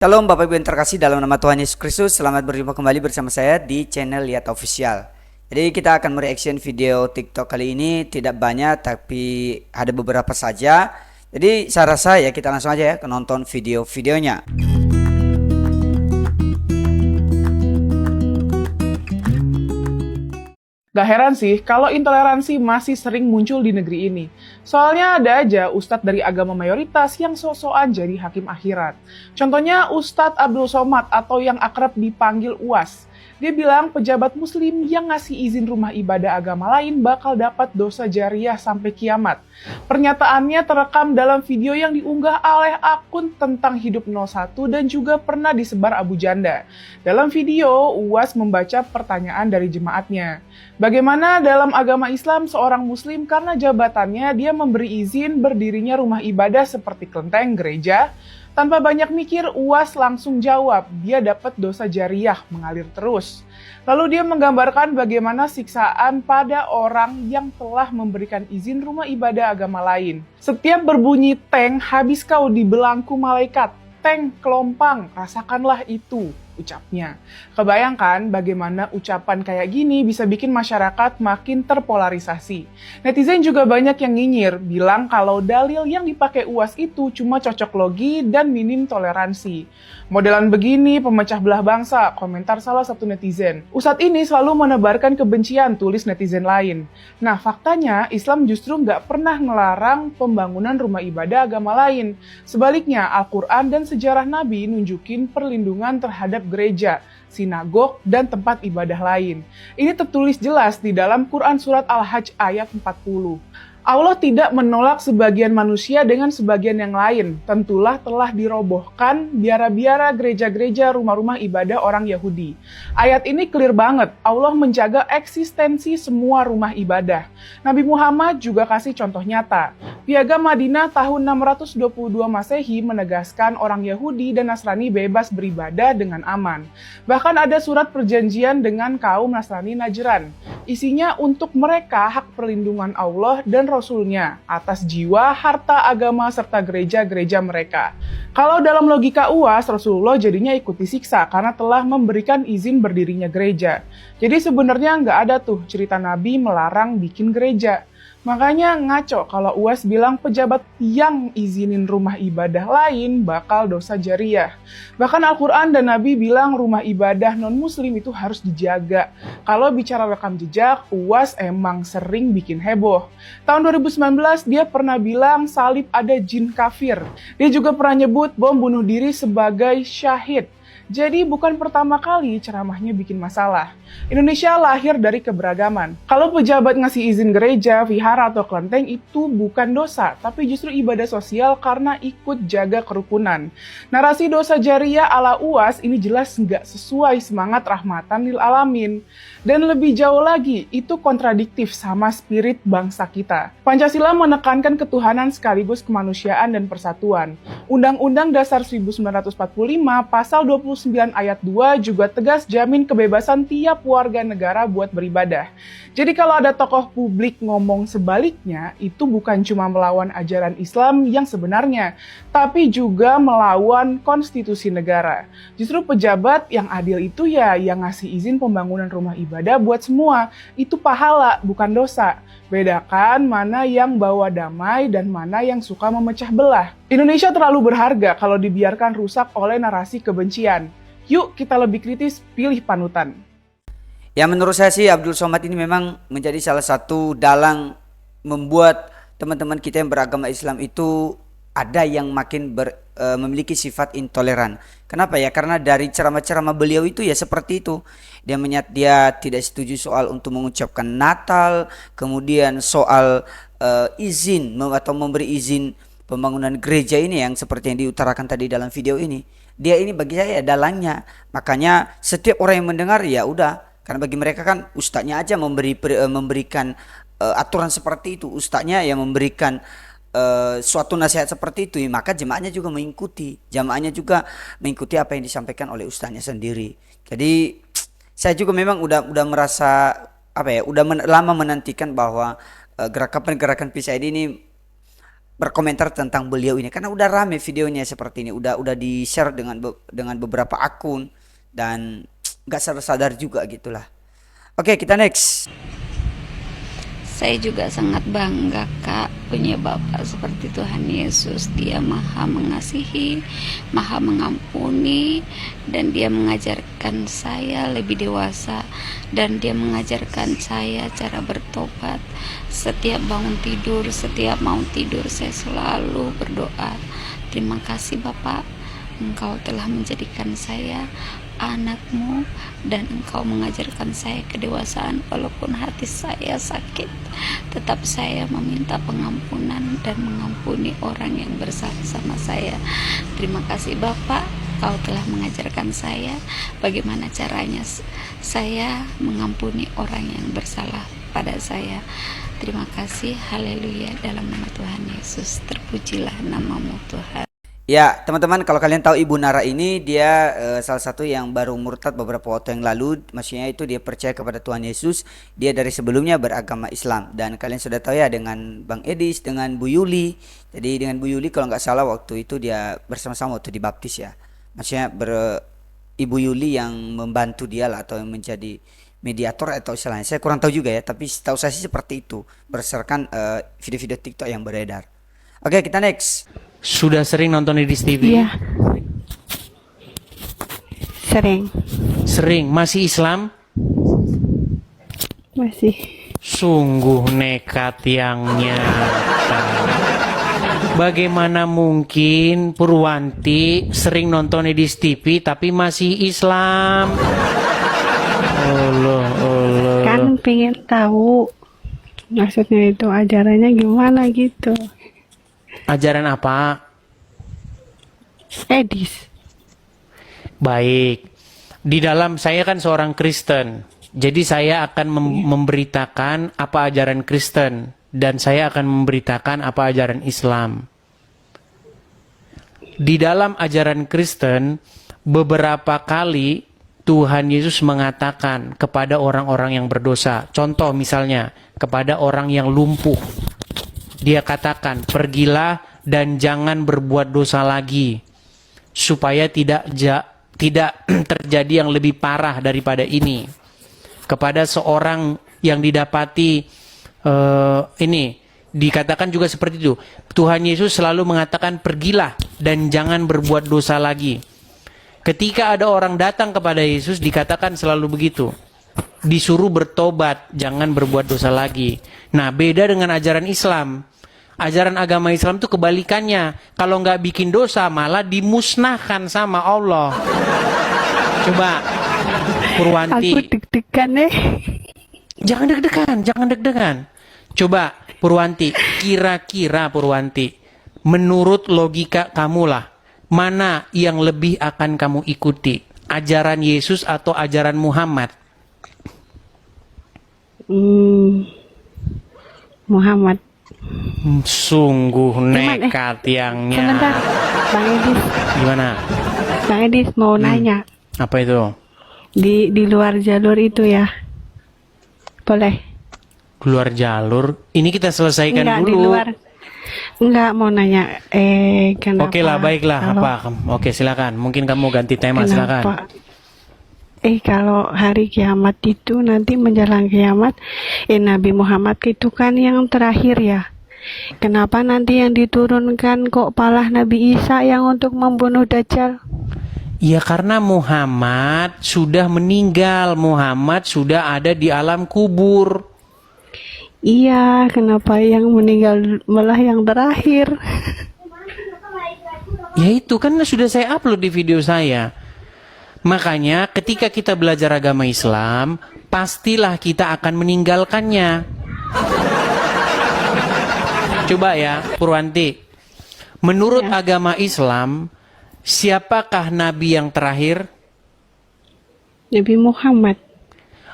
Shalom Bapak Ibu yang terkasih dalam nama Tuhan Yesus Kristus. Selamat berjumpa kembali bersama saya di channel Lihat Official. Jadi kita akan mereaction video TikTok kali ini. Tidak banyak tapi ada beberapa saja. Jadi saya rasa ya kita langsung aja ya ke nonton video-videonya. Gak heran sih kalau intoleransi masih sering muncul di negeri ini. Soalnya ada aja ustadz dari agama mayoritas yang sok-sokan jadi hakim akhirat. Contohnya Ustadz Abdul Somad atau yang akrab dipanggil UAS. Dia bilang pejabat muslim yang ngasih izin rumah ibadah agama lain bakal dapat dosa jariah sampai kiamat. Pernyataannya terekam dalam video yang diunggah oleh akun tentang hidup 01 dan juga pernah disebar Abu Janda. Dalam video, UAS membaca pertanyaan dari jemaatnya. Bagaimana dalam agama Islam seorang muslim karena jabatannya dia memberi izin berdirinya rumah ibadah seperti kelenteng, gereja? Tanpa banyak mikir, UAS langsung jawab, dia dapat dosa jariah mengalir terus. Lalu dia menggambarkan bagaimana siksaan pada orang yang telah memberikan izin rumah ibadah agama lain. Setiap berbunyi teng, habis kau di belangku malaikat. Teng, kelompang, rasakanlah itu, ucapnya. Kebayangkan bagaimana ucapan kayak gini bisa bikin masyarakat makin terpolarisasi. Netizen juga banyak yang nyinyir, bilang kalau dalil yang dipakai UAS itu cuma cocok logi dan minim toleransi. Modelan begini pemecah belah bangsa, komentar salah satu netizen. Ustadz ini selalu menebarkan kebencian, tulis netizen lain. Nah, faktanya Islam justru nggak pernah melarang pembangunan rumah ibadah agama lain. Sebaliknya, Al-Quran dan sejarah Nabi nunjukin perlindungan terhadap gereja, sinagog, dan tempat ibadah lain. Ini tertulis jelas di dalam Quran Surat Al-Hajj ayat 40. Allah tidak menolak sebagian manusia dengan sebagian yang lain. Tentulah telah dirobohkan biara-biara gereja-gereja rumah-rumah ibadah orang Yahudi. Ayat ini clear banget. Allah menjaga eksistensi semua rumah ibadah. Nabi Muhammad juga kasih contoh nyata. Piagam Madinah tahun 622 Masehi menegaskan orang Yahudi dan Nasrani bebas beribadah dengan aman. Bahkan ada surat perjanjian dengan kaum Nasrani Najran. Isinya untuk mereka hak perlindungan Allah dan Rasulnya atas jiwa, harta, agama, serta gereja-gereja mereka. Kalau dalam logika UAS, Rasulullah jadinya ikut disiksa karena telah memberikan izin berdirinya gereja. Jadi sebenarnya nggak ada tuh cerita Nabi melarang bikin gereja. Makanya ngaco kalau UAS bilang pejabat yang izinin rumah ibadah lain bakal dosa jariah. Bahkan Al-Quran dan Nabi bilang rumah ibadah non-muslim itu harus dijaga. Kalau bicara rekam jejak, UAS emang sering bikin heboh. Tahun 2019 dia pernah bilang salib ada jin kafir. Dia juga pernah nyebut bom bunuh diri sebagai syahid. Jadi bukan pertama kali ceramahnya bikin masalah. Indonesia lahir dari keberagaman. Kalau pejabat ngasih izin gereja, vihara, atau kelenteng itu bukan dosa, tapi justru ibadah sosial karena ikut jaga kerukunan. Narasi dosa jariah ala UAS ini jelas nggak sesuai semangat rahmatan lil alamin. Dan lebih jauh lagi, itu kontradiktif sama spirit bangsa kita. Pancasila menekankan ketuhanan sekaligus kemanusiaan dan persatuan. Undang-Undang Dasar 1945 pasal 29 ayat 2 juga tegas jamin kebebasan tiap warga negara buat beribadah. Jadi kalau ada tokoh publik ngomong sebaliknya, itu bukan cuma melawan ajaran Islam yang sebenarnya, tapi juga melawan konstitusi negara. Justru pejabat yang adil itu ya yang ngasih izin pembangunan rumah ibadah buat semua. Itu pahala, bukan dosa. Bedakan mana yang bawa damai dan mana yang suka memecah belah. Indonesia terlalu berharga kalau dibiarkan rusak oleh narasi kebencian. Yuk kita lebih kritis, pilih panutan. Ya menurut saya sih Abdul Somad ini memang menjadi salah satu dalang membuat teman-teman kita yang beragama Islam itu ada yang makin memiliki sifat intoleran. Kenapa ya? Karena dari ceramah-ceramah beliau itu ya seperti itu. Dia tidak setuju soal untuk mengucapkan Natal, kemudian soal izin atau memberi izin pembangunan gereja ini yang seperti yang diutarakan tadi dalam video ini. Dia ini bagi saya dalangnya. Makanya setiap orang yang mendengar ya udah, karena bagi mereka kan ustadznya aja memberikan aturan seperti itu, ustadznya yang memberikan suatu nasihat seperti itu, maka jemaahnya juga mengikuti apa yang disampaikan oleh ustadznya sendiri. Jadi saya juga memang udah merasa lama menantikan bahwa gerakan-gerakan PCID ini berkomentar tentang beliau ini, karena udah rame videonya seperti ini, udah di share dengan beberapa akun dan nggak sadar juga gitulah. Oke, kita next. Saya juga sangat bangga Kak punya Bapak seperti Tuhan Yesus. Dia maha mengasihi, maha mengampuni, dan dia mengajarkan saya lebih dewasa, dan dia mengajarkan saya cara bertobat. Setiap bangun tidur, setiap mau tidur, saya selalu berdoa, terima kasih Bapak, Engkau telah menjadikan saya anakmu, dan Engkau mengajarkan saya kedewasaan. Walaupun hati saya sakit, tetap saya meminta pengampunan dan mengampuni orang yang bersalah sama saya. Terima kasih Bapak, Engkau telah mengajarkan saya bagaimana caranya saya mengampuni orang yang bersalah pada saya. Terima kasih, haleluya, dalam nama Tuhan Yesus, terpujilah namamu Tuhan. Ya, teman-teman, kalau kalian tahu Ibu Nara ini, dia salah satu yang baru murtad beberapa waktu yang lalu. Maksudnya itu dia percaya kepada Tuhan Yesus. Dia dari sebelumnya beragama Islam. Dan kalian sudah tahu ya dengan Bang Edis, dengan Bu Yuli. Jadi dengan Bu Yuli kalau nggak salah waktu itu dia bersama-sama waktu dibaptis ya. Maksudnya Ibu Yuli yang membantu dia lah, atau yang menjadi mediator atau istilahnya. Saya kurang tahu juga ya, tapi tahu saya sih seperti itu berdasarkan video-video TikTok yang beredar. Oke, kita next. Sudah sering nonton Edis TV? Iya. Sering. Sering. Masih Islam? Masih. Sungguh nekat yang nyata. Bagaimana mungkin Purwanti sering nonton Edis TV tapi masih Islam? Allah, Allah. Kan pengen tahu maksudnya itu ajarannya gimana gitu. Ajaran apa? Edis. Baik. Di dalam saya kan seorang Kristen. Jadi saya akan memberitakan apa ajaran Kristen. Dan saya akan memberitakan apa ajaran Islam. Di dalam ajaran Kristen, beberapa kali Tuhan Yesus mengatakan kepada orang-orang yang berdosa. Contoh misalnya, kepada orang yang lumpuh. Dia katakan, pergilah dan jangan berbuat dosa lagi, supaya tidak terjadi yang lebih parah daripada ini. Kepada seorang yang didapati ini, dikatakan juga seperti itu. Tuhan Yesus selalu mengatakan, pergilah dan jangan berbuat dosa lagi. Ketika ada orang datang kepada Yesus, dikatakan selalu begitu. Disuruh bertobat, jangan berbuat dosa lagi. Nah, beda dengan ajaran Islam. Ajaran agama Islam itu kebalikannya. Kalau nggak bikin dosa, malah dimusnahkan sama Allah. Coba, Purwanti. Aku deg-degan Jangan deg-degan, jangan deg-degan. Coba, Purwanti, kira-kira Purwanti, menurut logika kamulah, mana yang lebih akan kamu ikuti? Ajaran Yesus atau ajaran Muhammad? Muhammad. Sungguh nekat yang Sebentar, Bang Edis. Gimana? Bang Edis mau nanya. Apa itu? Di luar jalur itu ya. Boleh? Keluar jalur. Ini kita selesaikan Enggak, dulu. di luar. Enggak, mau nanya. Kenapa? Oke lah, baiklah. Kalau, Apa? Oke, silakan. Mungkin kamu ganti tema, silakan. Kalau hari kiamat itu nanti menjelang kiamat, Nabi Muhammad itu kan yang terakhir ya. Kenapa nanti yang diturunkan kok malah Nabi Isa yang untuk membunuh Dajjal? Ya karena Muhammad sudah meninggal. Muhammad sudah ada di alam kubur. Iya, kenapa yang meninggal malah yang terakhir? Ya itu kan sudah saya upload di video saya. Makanya ketika kita belajar agama Islam, pastilah kita akan meninggalkannya. Coba ya, Purwanti. Menurut agama Islam, siapakah Nabi yang terakhir? Nabi Muhammad.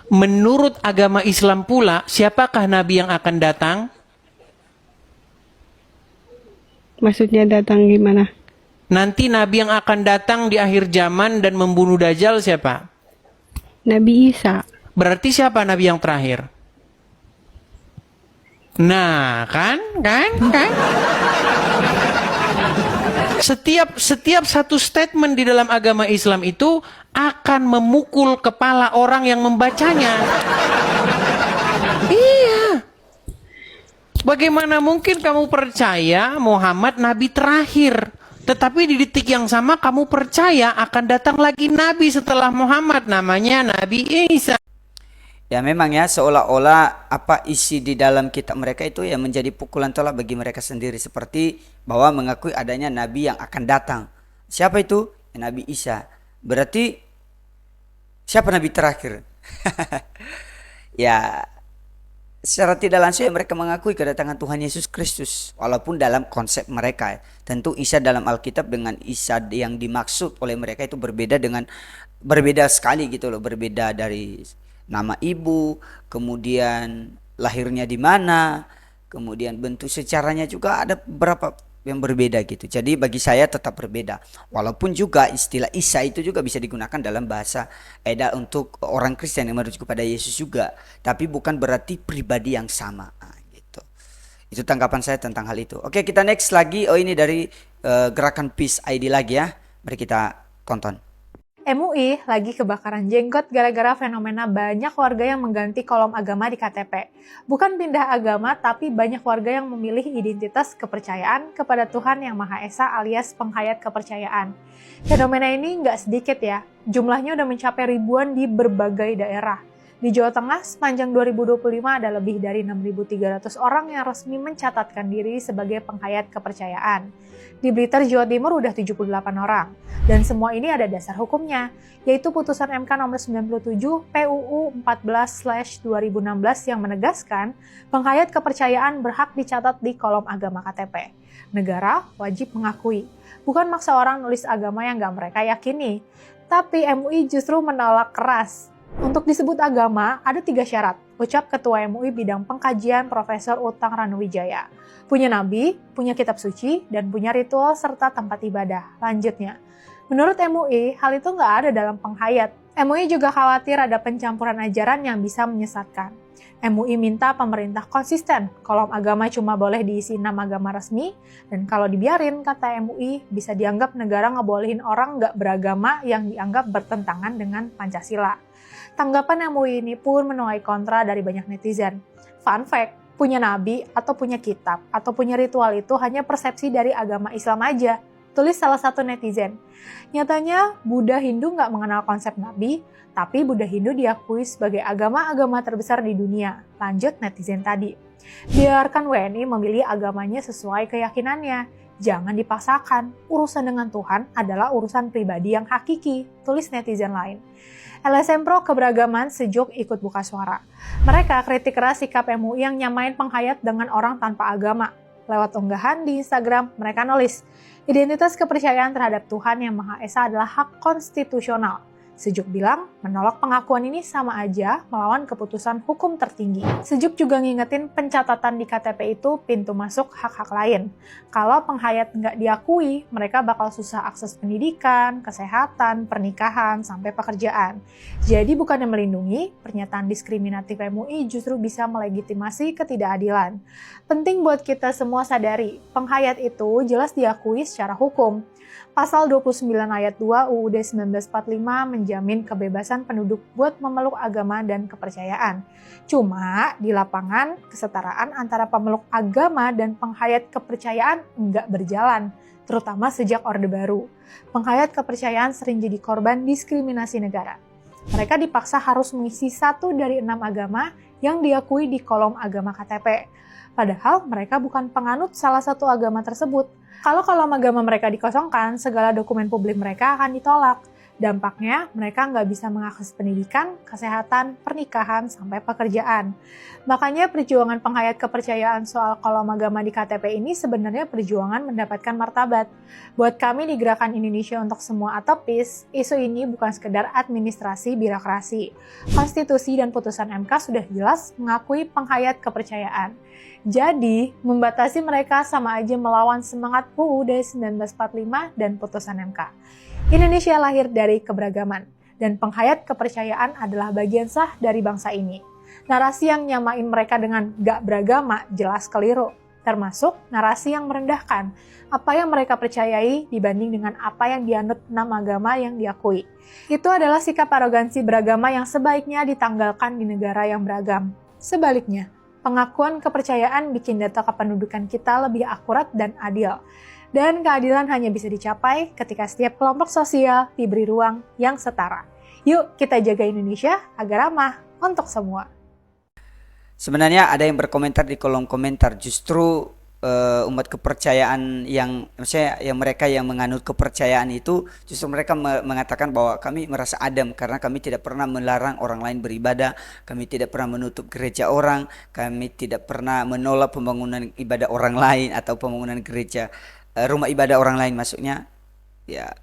Menurut agama Islam pula, siapakah Nabi yang akan datang? Maksudnya datang gimana? Nanti Nabi yang akan datang di akhir zaman dan membunuh Dajjal siapa? Nabi Isa. Berarti siapa Nabi yang terakhir? Nah, kan? Setiap satu statement di dalam agama Islam itu akan memukul kepala orang yang membacanya. Iya. Bagaimana mungkin kamu percaya Muhammad nabi terakhir, tetapi di detik yang sama kamu percaya akan datang lagi nabi setelah Muhammad, namanya Nabi Isa. Ya memang ya, seolah-olah apa isi di dalam kitab mereka itu ya menjadi pukulan tolak bagi mereka sendiri, seperti bahwa mengakui adanya nabi yang akan datang. Siapa itu? Ya, Nabi Isa. Berarti siapa nabi terakhir? Ya secara tidak langsung ya mereka mengakui kedatangan Tuhan Yesus Kristus, walaupun dalam konsep mereka tentu Isa dalam Alkitab dengan Isa yang dimaksud oleh mereka itu berbeda sekali gitu loh, berbeda dari nama ibu, kemudian lahirnya di mana, kemudian bentuk secaranya juga ada beberapa yang berbeda gitu. Jadi bagi saya tetap berbeda. Walaupun juga istilah Isa itu juga bisa digunakan dalam bahasa untuk orang Kristen yang merujuk kepada Yesus juga, tapi bukan berarti pribadi yang sama. Gitu. Itu tanggapan saya tentang hal itu. Oke, kita next lagi. Oh, ini dari Gerakan Peace ID lagi ya. Mari kita tonton. MUI lagi kebakaran jenggot gara-gara fenomena banyak warga yang mengganti kolom agama di KTP. Bukan pindah agama, tapi banyak warga yang memilih identitas kepercayaan kepada Tuhan Yang Maha Esa alias penghayat kepercayaan. Fenomena ini nggak sedikit ya, jumlahnya udah mencapai ribuan di berbagai daerah. Di Jawa Tengah, sepanjang 2025 ada lebih dari 6.300 orang yang resmi mencatatkan diri sebagai penghayat kepercayaan. Di Blitar, Jawa Timur udah 78 orang. Dan semua ini ada dasar hukumnya, yaitu putusan MK nomor 97 PUU 14/2016 yang menegaskan penghayat kepercayaan berhak dicatat di kolom agama KTP. Negara wajib mengakui, bukan maksa orang nulis agama yang nggak mereka yakini. Tapi MUI justru menolak keras. Untuk disebut agama, ada 3 syarat, ucap Ketua MUI Bidang Pengkajian Profesor Utang Ranuwijaya. Punya nabi, punya kitab suci, dan punya ritual serta tempat ibadah. Lanjutnya, menurut MUI, hal itu nggak ada dalam penghayat. MUI juga khawatir ada pencampuran ajaran yang bisa menyesatkan. MUI minta pemerintah konsisten, kolom agama cuma boleh diisi 6 agama resmi, dan kalau dibiarin, kata MUI, bisa dianggap negara ngebolehin orang nggak beragama yang dianggap bertentangan dengan Pancasila. Tanggapan MUI ini pun menuai kontra dari banyak netizen. Fun fact, punya nabi atau punya kitab atau punya ritual itu hanya persepsi dari agama Islam aja, tulis salah satu netizen. Nyatanya, Buddha Hindu nggak mengenal konsep nabi, tapi Buddha Hindu diakui sebagai agama-agama terbesar di dunia, lanjut netizen tadi. Biarkan WNI memilih agamanya sesuai keyakinannya, jangan dipaksakan, urusan dengan Tuhan adalah urusan pribadi yang hakiki, tulis netizen lain. LSM Pro Keberagaman Sejuk ikut buka suara. Mereka kritik keras sikap MUI yang nyamain penghayat dengan orang tanpa agama. Lewat unggahan di Instagram, mereka nulis, identitas kepercayaan terhadap Tuhan Yang Maha Esa adalah hak konstitusional. Sejuk bilang, menolak pengakuan ini sama aja melawan keputusan hukum tertinggi. Sejuk juga ngingetin pencatatan di KTP itu pintu masuk hak-hak lain. Kalau penghayat nggak diakui, mereka bakal susah akses pendidikan, kesehatan, pernikahan, sampai pekerjaan. Jadi bukannya melindungi, pernyataan diskriminatif MUI justru bisa melegitimasi ketidakadilan. Penting buat kita semua sadari, penghayat itu jelas diakui secara hukum. Pasal 29 ayat 2 UUD 1945 menjamin kebebasan penduduk buat memeluk agama dan kepercayaan. Cuma di lapangan kesetaraan antara pemeluk agama dan penghayat kepercayaan enggak berjalan, terutama sejak Orde Baru. Penghayat kepercayaan sering jadi korban diskriminasi negara. Mereka dipaksa harus mengisi 1 dari 6 agama yang diakui di kolom agama KTP. Padahal mereka bukan penganut salah satu agama tersebut. Kalau kolom agama mereka dikosongkan, segala dokumen publik mereka akan ditolak. Dampaknya, mereka nggak bisa mengakses pendidikan, kesehatan, pernikahan, sampai pekerjaan. Makanya perjuangan penghayat kepercayaan soal kolom agama di KTP ini sebenarnya perjuangan mendapatkan martabat. Buat kami di Gerakan Indonesia untuk Semua atau PIS, isu ini bukan sekedar administrasi birokrasi. Konstitusi dan putusan MK sudah jelas mengakui penghayat kepercayaan. Jadi, membatasi mereka sama aja melawan semangat UUD 1945 dan putusan MK. Indonesia lahir dari keberagaman, dan penghayat kepercayaan adalah bagian sah dari bangsa ini. Narasi yang nyamain mereka dengan gak beragama jelas keliru, termasuk narasi yang merendahkan apa yang mereka percayai dibanding dengan apa yang dianut 6 agama yang diakui. Itu adalah sikap arogansi beragama yang sebaiknya ditanggalkan di negara yang beragam. Sebaliknya, pengakuan kepercayaan bikin data kependudukan kita lebih akurat dan adil. Dan keadilan hanya bisa dicapai ketika setiap kelompok sosial diberi ruang yang setara. Yuk kita jaga Indonesia agar ramah untuk semua. Sebenarnya ada yang berkomentar di kolom komentar, justru umat kepercayaan yang, maksudnya yang mereka yang menganut kepercayaan itu, justru mereka mengatakan bahwa kami merasa adem karena kami tidak pernah melarang orang lain beribadah, kami tidak pernah menutup gereja orang, kami tidak pernah menolak pembangunan ibadah orang lain atau pembangunan gereja, rumah ibadah orang lain maksudnya. Ya,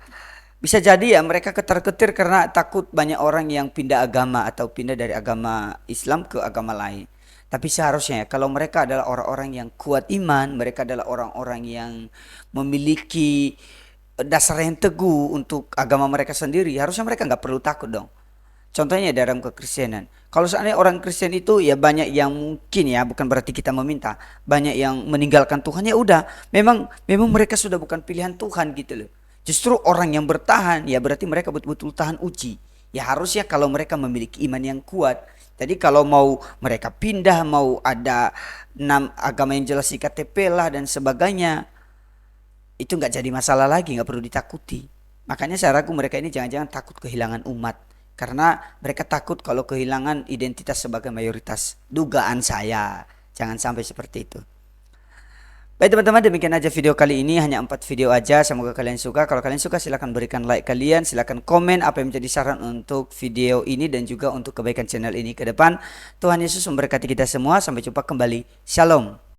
bisa jadi ya mereka ketar-ketir karena takut banyak orang yang pindah agama atau pindah dari agama Islam ke agama lain. Tapi seharusnya kalau mereka adalah orang-orang yang kuat iman, mereka adalah orang-orang yang memiliki dasar yang teguh untuk agama mereka sendiri, harusnya mereka nggak perlu takut dong. Contohnya dalam kekristenan. Kalau seandainya orang Kristen itu ya banyak yang mungkin ya, bukan berarti kita meminta, banyak yang meninggalkan Tuhan, ya udah, memang mereka sudah bukan pilihan Tuhan gitu loh. Justru orang yang bertahan ya berarti mereka betul-betul tahan uji. Ya harusnya kalau mereka memiliki iman yang kuat. Jadi kalau mau mereka pindah, mau ada 6 agama yang jelas di KTP lah dan sebagainya, itu nggak jadi masalah lagi, nggak perlu ditakuti. Makanya saya ragu mereka ini jangan-jangan takut kehilangan umat, karena mereka takut kalau kehilangan identitas sebagai mayoritas. Dugaan saya, jangan sampai seperti itu. Baik teman-teman, demikian aja video kali ini, hanya 4 video aja, semoga kalian suka. Kalau kalian suka silahkan berikan like kalian, silahkan komen apa yang menjadi saran untuk video ini dan juga untuk kebaikan channel ini ke depan. Tuhan Yesus memberkati kita semua, sampai jumpa kembali, Shalom.